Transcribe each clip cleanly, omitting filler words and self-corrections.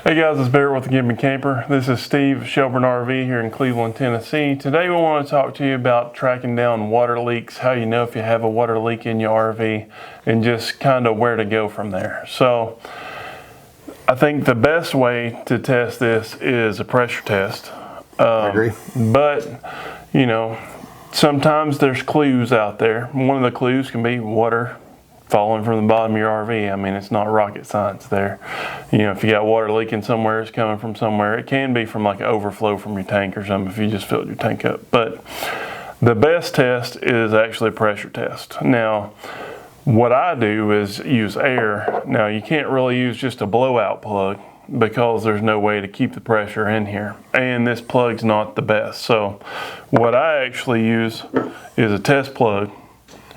Hey guys, it's Barrett with the Gibbon Camper. This is Steve, Shelburne RV here in Cleveland, Tennessee. Today we want to talk to you about tracking down water leaks, how you know if you have a water leak in your RV, and just kind of where to go from there. So I think the best way to test this is a pressure test. I agree. But, you know, sometimes there's clues out there. One of the clues can be water falling from the bottom of your RV. I mean, it's not rocket science there. You know, if you got water leaking somewhere, it's coming from somewhere. It can be from like an overflow from your tank or something if you just filled your tank up. But the best test is actually a pressure test. Now, what I do is use air. Now, you can't really use just a blowout plug because there's no way to keep the pressure in here. And this plug's not the best. So what I actually use is a test plug.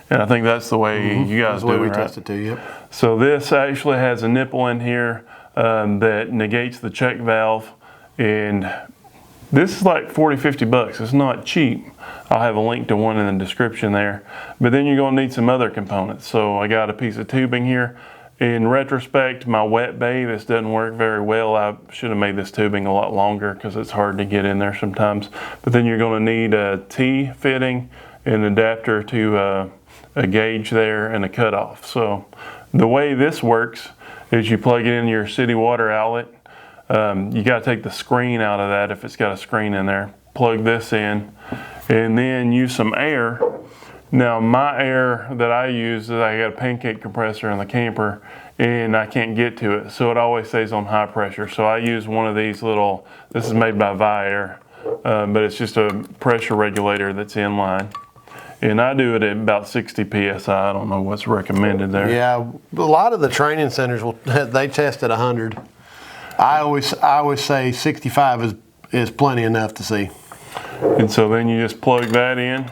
And I think that's the way you guys do it, right? we test it too, yep. So this actually has a nipple in here that negates the check valve. And this is like 40, 50 bucks. It's not cheap. I'll have a link to one in the description there. But then you're gonna need some other components. So I got a piece of tubing here. In retrospect, my wet bay, this doesn't work very well. I should have made this tubing a lot longer because it's hard to get in there sometimes. But then you're gonna need a T fitting, an adapter to a gauge there, and a cutoff. So the way this works is you plug it in your city water outlet. You got to take the screen out of that if it's got a screen in there. Plug this in and then use some air. Now my air that I use is I got a pancake compressor in the camper and I can't get to it, so it always stays on high pressure. So I use one of these little, this is made by Viair, but it's just a pressure regulator that's inline. And I do it at about 60 PSI. I don't know what's recommended there. Yeah, a lot of the training centers they test at 100. I always say 65 is plenty enough to see. And so then you just plug that in,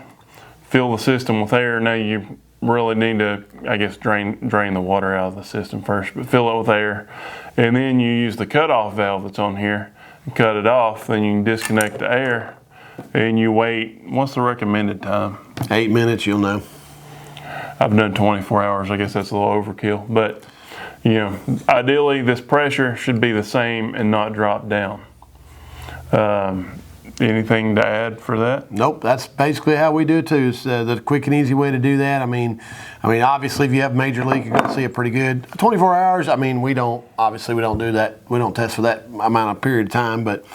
fill the system with air. Now you really need to, I guess, drain the water out of the system first, but fill it with air. And then you use the cutoff valve that's on here and cut it off. Then you can disconnect the air and you wait. What's the recommended time? 8 minutes, you'll know. I've done 24 hours. I guess that's a little overkill. But, you know, ideally this pressure should be the same and not drop down. Anything to add for that? Nope, that's basically how we do it too. It's the quick and easy way to do that. I mean, obviously if you have a major leak, you're gonna see it pretty good. 24 hours, I mean, we don't do that. We don't test for that amount of period of time, but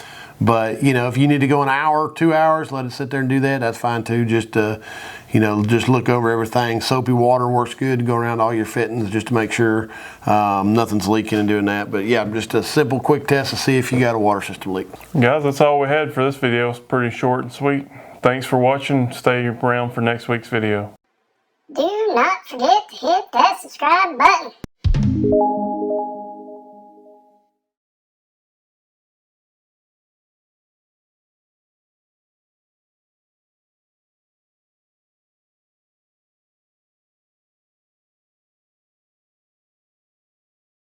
you know, if you need to go an hour, 2 hours, let it sit there and do that. That's fine too. Just you know, just look over everything. Soapy water works good to go around all your fittings just to make sure nothing's leaking and doing that. But yeah, just a simple, quick test to see if you got a water system leak. Guys, that's all we had for this video. It's pretty short and sweet. Thanks for watching. Stay around for next week's video. Do not forget to hit that subscribe button.